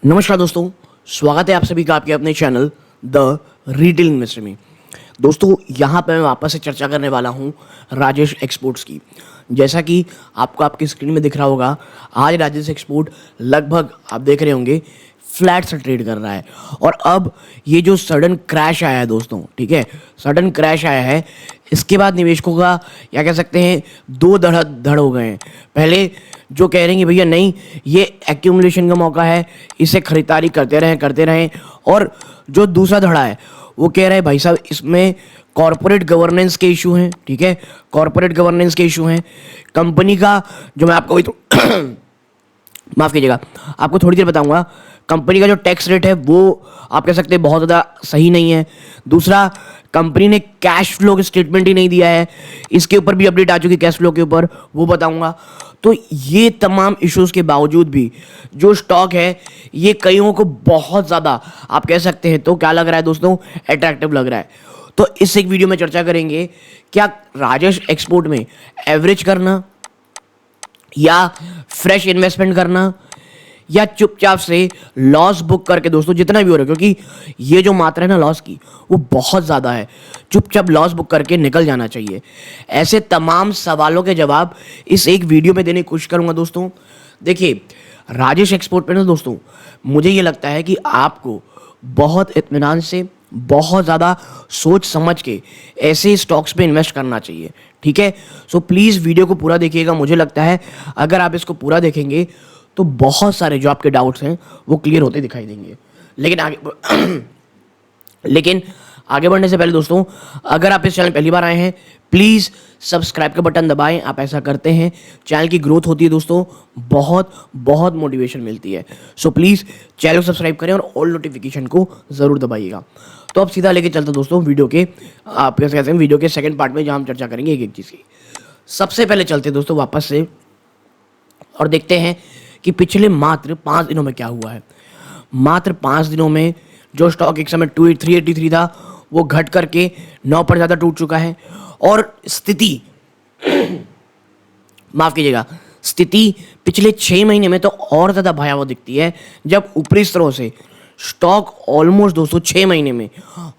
नमस्कार दोस्तों, स्वागत है आप सभी का आपके अपने चैनल द रिटेल इन्वेस्टर में। दोस्तों यहाँ पे मैं वापस से चर्चा करने वाला हूँ राजेश एक्सपोर्ट्स की। जैसा कि आपको आपकी स्क्रीन में दिख रहा होगा, आज राजेश एक्सपोर्ट लगभग आप देख रहे होंगे फ्लैट से ट्रेड कर रहा है। और अब ये जो सडन क्रैश आया है दोस्तों, ठीक है, सडन क्रैश आया है, इसके बाद निवेशकों का क्या कह सकते हैं, दो धड़ हो गए हैं। पहले जो कह रहे हैं कि भैया नहीं, ये एक्यूमुलेशन का मौका है, इसे खरीदारी करते रहें। और जो दूसरा धड़ा है वो कह रहे हैं भाई साहब इसमें कॉरपोरेट गवर्नेंस के इशू हैं, ठीक है, कॉरपोरेट गवर्नेंस के इशू हैं। कंपनी का जो मैं आपको माफ़ कीजिएगा, आपको थोड़ी देर बताऊंगा, कंपनी का जो टैक्स रेट है वो आप कह सकते हैं बहुत ज़्यादा सही नहीं है। दूसरा, कंपनी ने कैश फ्लो की स्टेटमेंट ही नहीं दिया है, इसके ऊपर भी अपडेट आ चुकी है, कैश फ्लो के ऊपर, वो बताऊंगा। तो ये तमाम इश्यूज़ के बावजूद भी जो स्टॉक है ये कईयों को बहुत ज़्यादा आप कह सकते हैं तो क्या लग रहा है दोस्तों, अट्रैक्टिव लग रहा है। तो इस एक वीडियो में चर्चा करेंगे, क्या राजेश एक्सपोर्ट में एवरेज करना या फ्रेश इन्वेस्टमेंट करना या चुपचाप से लॉस बुक करके, दोस्तों जितना भी हो रहा है, क्योंकि ये जो मात्रा है ना लॉस की वो बहुत ज़्यादा है, चुपचाप लॉस बुक करके निकल जाना चाहिए। ऐसे तमाम सवालों के जवाब इस एक वीडियो में देने की कोशिश करूंगा दोस्तों। देखिए, राजेश एक्सपोर्ट पे ना दोस्तों मुझे ये लगता है कि आपको बहुत इत्मीनान से, बहुत ज़्यादा सोच समझ के ऐसे स्टॉक्स पे इन्वेस्ट करना चाहिए, ठीक है। सो प्लीज़ वीडियो को पूरा देखिएगा। मुझे लगता है अगर आप इसको पूरा देखेंगे तो बहुत सारे जो आपके डाउट्स हैं वो क्लियर होते दिखाई देंगे। लेकिन आगे बढ़ने से पहले दोस्तों, अगर आप इस चैनल पहली बार आए हैं, प्लीज़ सब्सक्राइब का बटन दबाएं। आप ऐसा करते हैं चैनल की ग्रोथ होती है दोस्तों, बहुत बहुत मोटिवेशन मिलती है। सो प्लीज़ चैनल को सब्सक्राइब करें और ऑल नोटिफिकेशन को ज़रूर दबाइएगा। तो अब सीधा लेके चलते दोस्तों वीडियो के, आप कैसे कहते हैं, वीडियो के सेकंड पार्ट में, जहाँ हम चर्चा करेंगे एक एक चीज़ की। सबसे पहले चलते दोस्तों वापस से और देखते हैं कि पिछले मात्र 5 दिनों में क्या हुआ है। मात्र 5 दिनों में जो स्टॉक एक समय 383 था वो घट करके 9 पर ज़्यादा टूट चुका है। और स्थिति माफ़ कीजिएगा, स्थिति पिछले 6 महीने में तो और ज़्यादा भयावह दिखती है, जब ऊपरी स्तरों से स्टॉक ऑलमोस्ट दोस्तों 6 महीने में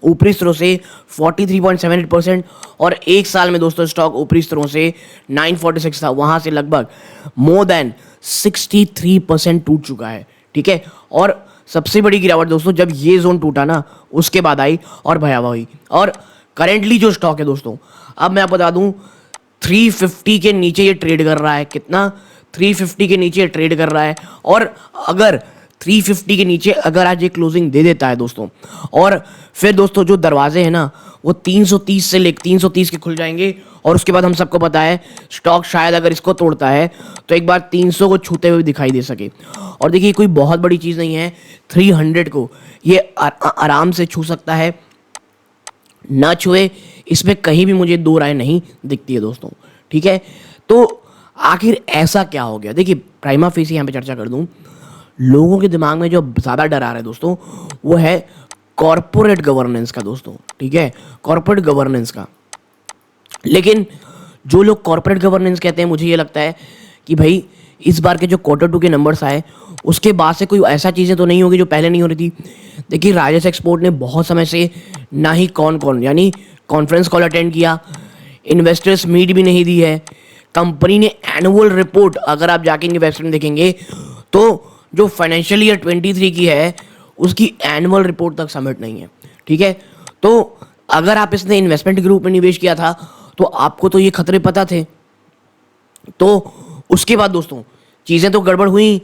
ऊपरी स्तरों से 43.78% और एक साल में दोस्तों स्टॉक ऊपरी स्तरों से 946 था, वहाँ से लगभग मोर देन 63% टूट चुका है, ठीक है। और सबसे बड़ी गिरावट दोस्तों जब ये जोन टूटा ना, उसके बाद आई और भयावह हुई। और करेंटली जो स्टॉक है दोस्तों, अब मैं आपको बता दूं, 350 के नीचे ये ट्रेड कर रहा है। कितना? 350 के नीचे ट्रेड कर रहा है। और अगर 350 के नीचे अगर आज ये क्लोजिंग दे देता है दोस्तों, और फिर दोस्तों जो दरवाजे हैं ना वो 330 से लेकर 330 के खुल जाएंगे। और उसके बाद हम सबको पता है स्टॉक शायद अगर इसको तोड़ता है तो एक बार 300 को छूते हुए दिखाई दे सके। और देखिए कोई बहुत बड़ी चीज़ नहीं है, 300 को ये आराम से छू सकता है, ना छुए इसमें कहीं भी मुझे दो राय नहीं दिखती है दोस्तों, ठीक है। तो आखिर ऐसा क्या हो गया? देखिए प्राइमा फेसी यहाँ पे चर्चा कर दूँ, लोगों के दिमाग में जो ज़्यादा डर आ रहा है दोस्तों वो है कॉरपोरेट गवर्नेंस का दोस्तों, ठीक है, कॉरपोरेट गवर्नेंस का। लेकिन जो लोग कॉरपोरेट गवर्नेंस कहते हैं, मुझे ये लगता है कि भाई इस बार के जो Q2 के नंबर्स आए उसके बाद से कोई ऐसा चीज़ें तो नहीं होगी जो पहले नहीं हो रही थी। देखिए राजेश एक्सपोर्ट ने बहुत समय से ना ही कौन यानी कॉन्फ्रेंस कॉल अटेंड किया, इन्वेस्टर्स मीट भी नहीं दी है। कंपनी ने एनुअल रिपोर्ट, अगर आप जाके इनके वेबसाइट में देखेंगे तो जो फाइनेंशियल ईयर 23 की है उसकी एनुअल रिपोर्ट तक सबमिट नहीं है, ठीक है। तो अगर आप इसने इन्वेस्टमेंट के रूप में निवेश किया था तो आपको तो ये खतरे पता थे। तो उसके बाद दोस्तों चीज़ें तो गड़बड़ हुई,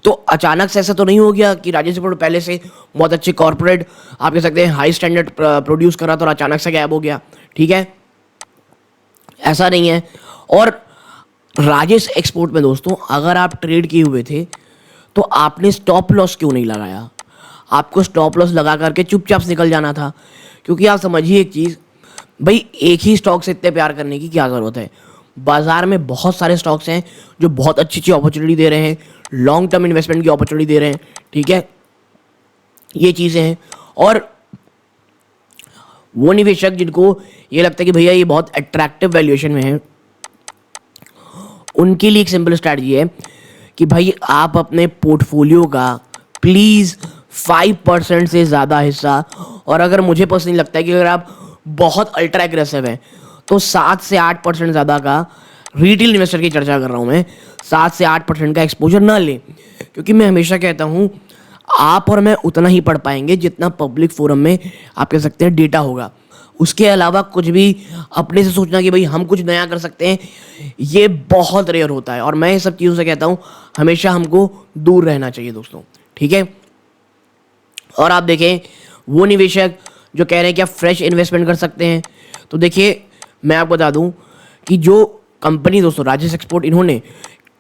तो अचानक से ऐसा तो नहीं हो गया कि राजेश एक्सपोर्ट पहले से बहुत अच्छे कॉर्पोरेट आप कह सकते हैं हाई स्टैंडर्ड प्रोड्यूस कर रहा था और अचानक से गायब हो गया, ठीक है, ऐसा नहीं है। और राजेश एक्सपोर्ट में दोस्तों अगर आप ट्रेड किए हुए थे तो आपने स्टॉप लॉस क्यों नहीं लगाया? आपको स्टॉप लॉस लगा करके चुपचाप से निकल जाना था। क्योंकि आप समझिए एक चीज़, भाई एक ही स्टॉक से इतने प्यार करने की क्या ज़रूरत है? बाजार में बहुत सारे स्टॉक्स हैं जो बहुत अच्छी अच्छी अपॉर्चुनिटी दे रहे हैं, लॉन्ग टर्म इन्वेस्टमेंट की अपॉर्चुनिटी दे रहे हैं, ठीक है, ये चीज़ें हैं। और वो निवेशक जिनको ये लगता है कि भैया ये बहुत अट्रैक्टिव वैल्यूएशन में है, उनके लिए एक सिंपल स्ट्रैटेजी है कि भाई आप अपने पोर्टफोलियो का प्लीज़ 5% से ज़्यादा हिस्सा, और अगर मुझे पर्सनली लगता है कि अगर आप बहुत अल्ट्रा एग्रेसिव हैं तो 7 से 8% ज़्यादा का, रिटेल इन्वेस्टर की चर्चा कर रहा हूँ मैं, 7 से 8% का एक्सपोजर ना लें। क्योंकि मैं हमेशा कहता हूँ आप और मैं उतना ही पढ़ पाएंगे जितना पब्लिक फोरम में आप कह सकते हैं डेटा होगा। उसके अलावा कुछ भी अपने से सोचना कि भाई हम कुछ नया कर सकते हैं, ये बहुत रेयर होता है, और मैं ये सब चीज़ों से कहता हूँ हमेशा हमको दूर रहना चाहिए दोस्तों, ठीक है। और आप देखें वो निवेशक जो कह रहे हैं कि आप फ्रेश इन्वेस्टमेंट कर सकते हैं, तो देखिए मैं आपको बता दूं कि जो कंपनी दोस्तों राजेश एक्सपोर्ट, इन्होंने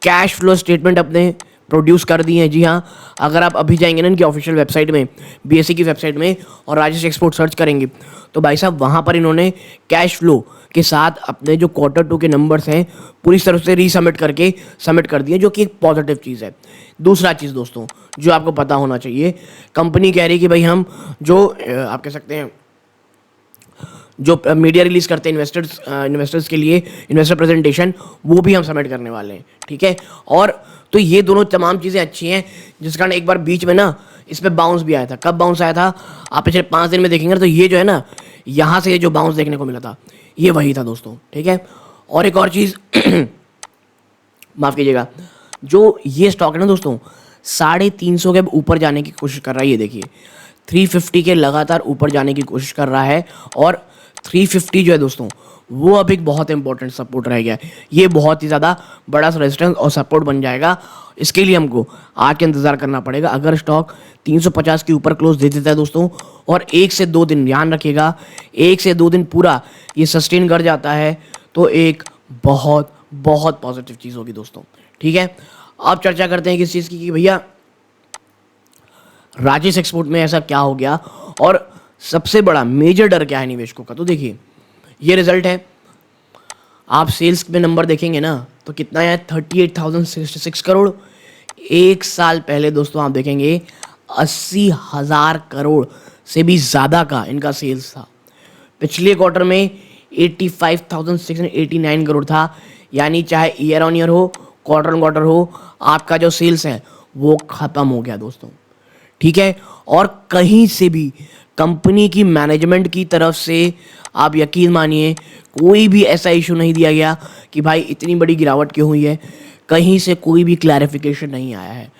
कैश फ्लो स्टेटमेंट अपने प्रोड्यूस कर दिए हैं। जी हाँ, अगर आप अभी जाएंगे ना इनकी ऑफिशियल वेबसाइट में, बीएसई की वेबसाइट में, और राजेश एक्सपोर्ट सर्च करेंगे तो भाई साहब वहाँ पर इन्होंने कैश फ्लो के साथ अपने जो Q2 के नंबर्स हैं पूरी तरह से रीसबमिट करके सबमिट कर दिए, जो कि एक पॉजिटिव चीज़ है। दूसरा चीज़ दोस्तों जो आपको पता होना चाहिए, कंपनी कह रही है कि भाई हम जो आप कह सकते हैं जो मीडिया रिलीज करते हैं इन्वेस्टर्स के लिए इन्वेस्टर प्रेजेंटेशन, वो भी हम सबमिट करने वाले हैं, ठीक है। और तो ये दोनों तमाम चीज़ें अच्छी हैं, जिस कारण एक बार बीच में ना इस पर बाउंस भी आया था। कब बाउंस आया था आप पिछले 5 दिन में देखेंगे तो ये जो है ना, यहाँ से ये जो बाउंस देखने को मिला था ये वही था दोस्तों, ठीक है। और एक और चीज़ माफ़ कीजिएगा, जो ये स्टॉक है ना दोस्तों 350 के ऊपर जाने की कोशिश कर रहा है। ये देखिए 350 के लगातार ऊपर जाने की कोशिश कर रहा है, और 350 जो है दोस्तों वो अब एक बहुत इंपॉर्टेंट सपोर्ट रह गया है। ये बहुत ही ज़्यादा बड़ा रेजिस्टेंस और सपोर्ट बन जाएगा। इसके लिए हमको आज के इंतज़ार करना पड़ेगा। अगर स्टॉक 350 के ऊपर क्लोज दे देता है दोस्तों, और 1 से 2 दिन ध्यान रखिएगा, 1 से 2 दिन पूरा ये सस्टेन कर जाता है तो एक बहुत बहुत पॉजिटिव चीज़ होगी दोस्तों, ठीक है। अब चर्चा करते हैं किस चीज़ की कि भैया राजेश एक्सपोर्ट में ऐसा क्या हो गया, और सबसे बड़ा मेजर डर क्या है निवेशकों का। तो देखिए ये रिजल्ट है, आप सेल्स में नंबर देखेंगे ना तो कितना है 38,066 करोड़। एक साल पहले दोस्तों आप देखेंगे 80,000 करोड़ से भी ज़्यादा का इनका सेल्स था। पिछले क्वार्टर में 85,689 करोड़ था। यानी चाहे ईयर ऑन ईयर हो, क्वार्टर ऑन क्वार्टर हो, आपका जो सेल्स है वो ख़त्म हो गया दोस्तों, ठीक है। और कहीं से भी कंपनी की मैनेजमेंट की तरफ से आप यकीन मानिए कोई भी ऐसा इशू नहीं दिया गया कि भाई इतनी बड़ी गिरावट क्यों हुई है। कहीं से कोई भी क्लैरिफिकेशन नहीं आया है।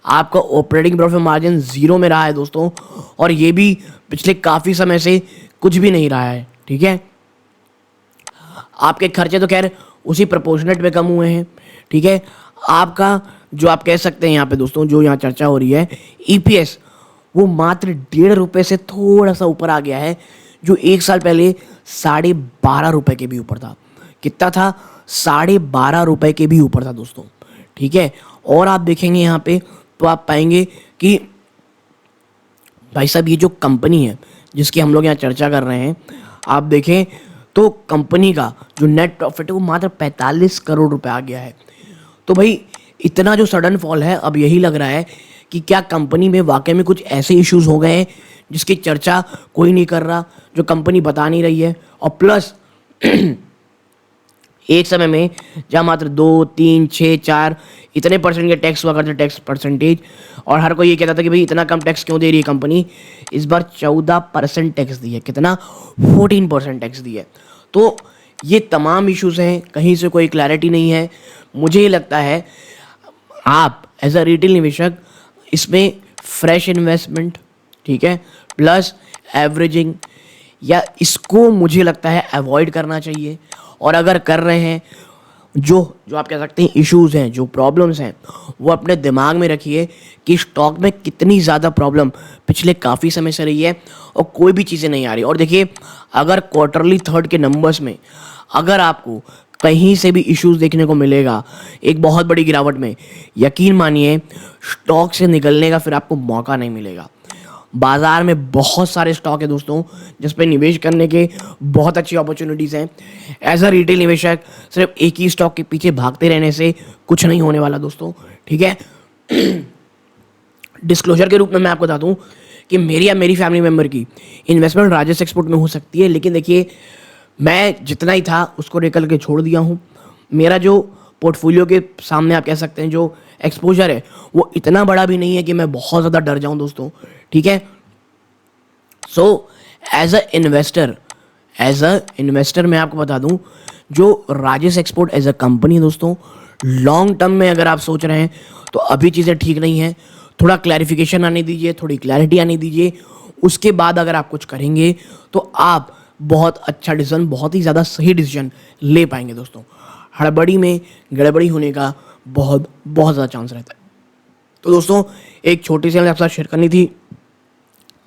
आपका ऑपरेटिंग प्रॉफिट मार्जिन 0 में रहा है दोस्तों, और ये भी पिछले काफ़ी समय से कुछ भी नहीं रहा है, ठीक है। आपके खर्चे तो खैर उसी प्रोपोर्शनेट में कम हुए हैं, ठीक है। आपका जो आप कह सकते हैं यहाँ पे दोस्तों, जो यहाँ चर्चा हो रही है, ईपीएस वो मात्र 1.5 रुपये से थोड़ा सा ऊपर आ गया है, जो एक साल पहले 12.5 रुपये के भी ऊपर था। कितना था? 12.5 रुपये के भी ऊपर था दोस्तों, ठीक है। और आप देखेंगे यहाँ पे तो आप पाएंगे कि भाई साहब ये जो कंपनी है जिसकी हम लोग यहाँ चर्चा कर रहे हैं, आप देखें तो कंपनी का जो नेट प्रॉफिट है वो मात्र 45 करोड़ रुपए आ गया है। तो भाई इतना जो सडन फॉल है, अब यही लग रहा है कि क्या कंपनी में वाकई में कुछ ऐसे इश्यूज हो गए हैं जिसकी चर्चा कोई नहीं कर रहा, जो कंपनी बता नहीं रही है। और प्लस एक समय में जहाँ मात्र 2, 3, 6, 4 इतने परसेंट के टैक्स हुआ करते टैक्स परसेंटेज, और हर कोई ये कहता था कि भाई इतना कम टैक्स क्यों दे रही है कंपनी, इस बार 14% टैक्स दी है। कितना? 14% टैक्स दी है। तो ये तमाम इश्यूज हैं, कहीं से कोई क्लैरिटी नहीं है। मुझे ये लगता है आप एज अ रिटेल निवेशक इसमें फ्रेश इन्वेस्टमेंट, ठीक है, प्लस एवरेजिंग, या इसको मुझे लगता है अवॉइड करना चाहिए। और अगर कर रहे हैं, जो आप कह सकते हैं इश्यूज हैं, जो प्रॉब्लम्स हैं, वो अपने दिमाग में रखिए कि स्टॉक में कितनी ज़्यादा प्रॉब्लम पिछले काफ़ी समय से रही है और कोई भी चीज़ें नहीं आ रही। और देखिए अगर क्वार्टरली थर्ड के नंबर्स में अगर आपको कहीं से भी इश्यूज देखने को मिलेगा एक बहुत बड़ी गिरावट में, यकीन मानिए स्टॉक से निकलने का फिर आपको मौका नहीं मिलेगा। बाजार में बहुत सारे स्टॉक है दोस्तों जिस पे निवेश करने के बहुत अच्छी अपॉर्चुनिटीज़ हैं। एज अ रिटेल निवेशक सिर्फ एक ही स्टॉक के पीछे भागते रहने से कुछ नहीं होने वाला दोस्तों, ठीक है। डिस्क्लोजर के रूप में मैं आपको बता दूं कि मेरी या मेरी फैमिली मेम्बर की इन्वेस्टमेंट राजेश एक्सपोर्ट में हो सकती है, लेकिन देखिए मैं जितना ही था उसको निकल के छोड़ दिया हूँ। मेरा जो पोर्टफोलियो के सामने आप कह सकते हैं जो एक्सपोजर है वो इतना बड़ा भी नहीं है कि मैं बहुत ज़्यादा डर जाऊं दोस्तों, ठीक है। सो एज अ इन्वेस्टर मैं आपको बता दूं, जो Rajesh export as a company है दोस्तों, लॉन्ग टर्म में अगर आप सोच रहे हैं तो अभी चीज़ें ठीक नहीं हैं। थोड़ा क्लैरिफिकेशन आने दीजिए, थोड़ी क्लैरिटी आने दीजिए, उसके बाद अगर आप कुछ करेंगे तो आप बहुत अच्छा डिसीजन, बहुत ही ज़्यादा सही डिसीजन ले पाएंगे दोस्तों। हड़बड़ी में गड़बड़ी होने का बहुत बहुत ज़्यादा चांस रहता है। तो दोस्तों एक छोटी सी मैंने आपके साथ शेयर करनी थी,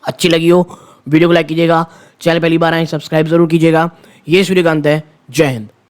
अच्छी लगी हो वीडियो को लाइक कीजिएगा, चैनल पहली बार आए सब्सक्राइब जरूर कीजिएगा। ये सूर्यकांत है, जय हिंद।